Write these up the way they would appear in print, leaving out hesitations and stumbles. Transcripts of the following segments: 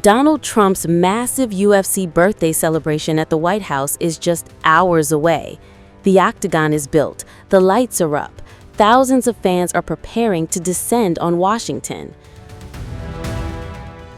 Donald Trump's massive UFC birthday celebration at the White House is just hours away. The octagon is built, the lights are up, thousands of fans are preparing to descend on Washington.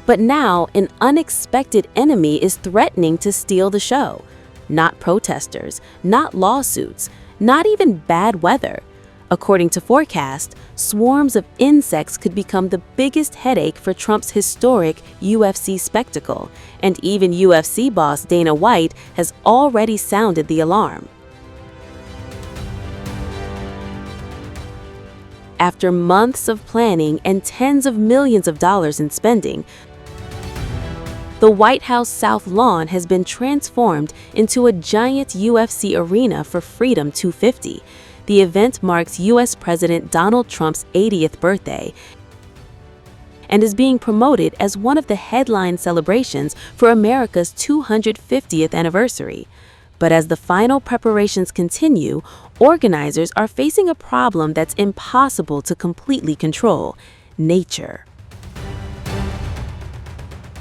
But now, an unexpected enemy is threatening to steal the show. Not protesters, not lawsuits, not even bad weather. According to forecasts, swarms of insects could become the biggest headache for Trump's historic UFC spectacle, and even UFC boss Dana White has already sounded the alarm. After months of planning and tens of millions of dollars in spending, the White House South Lawn has been transformed into a giant UFC arena for Freedom 250. The event marks U.S. President Donald Trump's 80th birthday and is being promoted as one of the headline celebrations for America's 250th anniversary. But as the final preparations continue, organizers are facing a problem that's impossible to completely control: nature.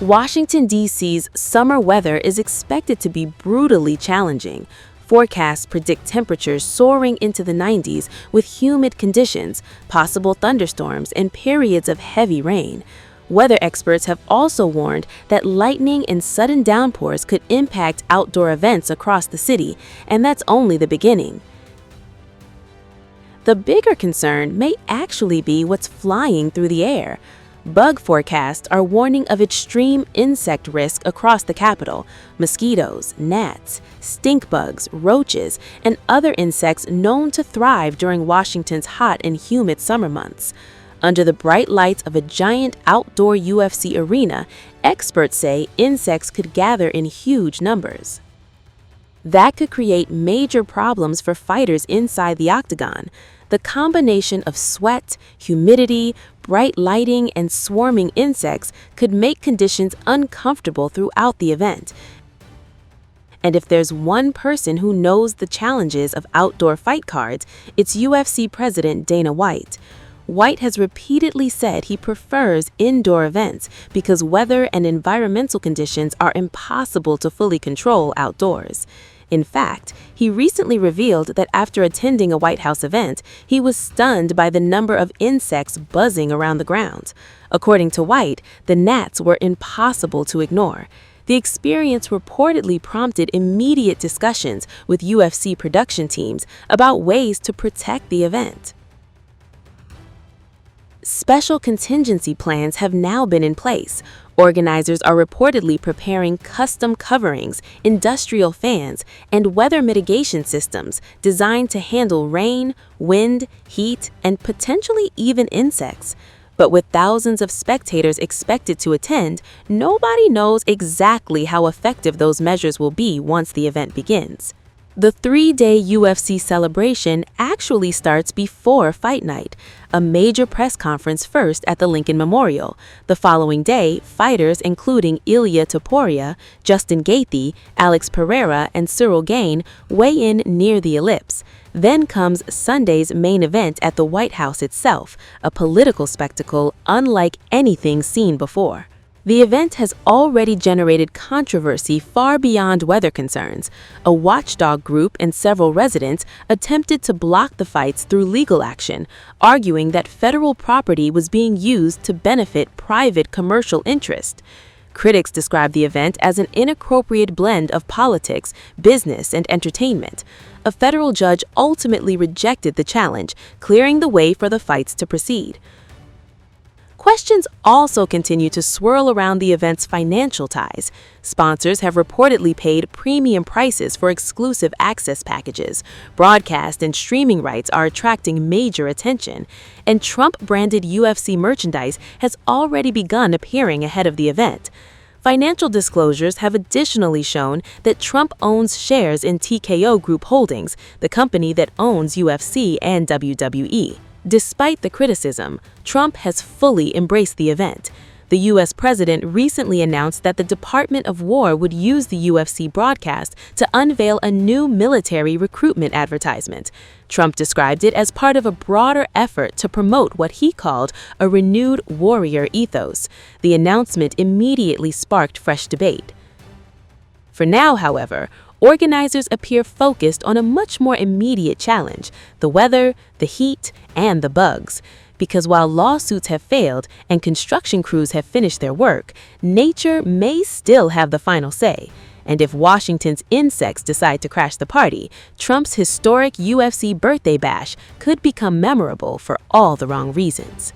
Washington, D.C.'s summer weather is expected to be brutally challenging. Forecasts predict temperatures soaring into the 90s with humid conditions, possible thunderstorms, and periods of heavy rain. Weather experts have also warned that lightning and sudden downpours could impact outdoor events across the city, and that's only the beginning. The bigger concern may actually be what's flying through the air. Bug forecasts are warning of extreme insect risk across the capital: mosquitoes, gnats, stink bugs, roaches, and other insects known to thrive during Washington's hot and humid summer months. Under the bright lights of a giant outdoor UFC arena, experts say insects could gather in huge numbers. That could create major problems for fighters inside the octagon. The combination of sweat, humidity, bright lighting, and swarming insects could make conditions uncomfortable throughout the event. And if there's one person who knows the challenges of outdoor fight cards, it's UFC President Dana White. White has repeatedly said he prefers indoor events because weather and environmental conditions are impossible to fully control outdoors. In fact, he recently revealed that after attending a White House event, he was stunned by the number of insects buzzing around the grounds. According to White, the gnats were impossible to ignore. The experience reportedly prompted immediate discussions with UFC production teams about ways to protect the event. Special contingency plans have now been in place. Organizers are reportedly preparing custom coverings, industrial fans, and weather mitigation systems designed to handle rain, wind, heat, and potentially even insects. But with thousands of spectators expected to attend, nobody knows exactly how effective those measures will be once the event begins. The 3-day UFC celebration actually starts before Fight Night, a major press conference first at the Lincoln Memorial. The following day, fighters including Ilia Topuria, Justin Gaethje, Pereira and Ciryl Gane weigh in near the ellipse. Then comes Sunday's main event at the White House itself, a political spectacle unlike anything seen before. The event has already generated controversy far beyond weather concerns. A watchdog group and several residents attempted to block the fights through legal action, arguing that federal property was being used to benefit private commercial interest. Critics describe the event as an inappropriate blend of politics, business, and entertainment. A federal judge ultimately rejected the challenge, clearing the way for the fights to proceed. Questions also continue to swirl around the event's financial ties. Sponsors have reportedly paid premium prices for exclusive access packages. Broadcast and streaming rights are attracting major attention, and Trump-branded UFC merchandise has already begun appearing ahead of the event. Financial disclosures have additionally shown that Trump owns shares in TKO Group Holdings, the company that owns UFC and WWE. Despite the criticism, Trump has fully embraced the event. The U.S. president recently announced that the Department of War would use the UFC broadcast to unveil a new military recruitment advertisement. Trump described it as part of a broader effort to promote what he called a renewed warrior ethos. The announcement immediately sparked fresh debate. For now, however, organizers appear focused on a much more immediate challenge: the weather, the heat, and the bugs. Because while lawsuits have failed and construction crews have finished their work, nature may still have the final say. And if Washington's insects decide to crash the party, Trump's historic UFC birthday bash could become memorable for all the wrong reasons.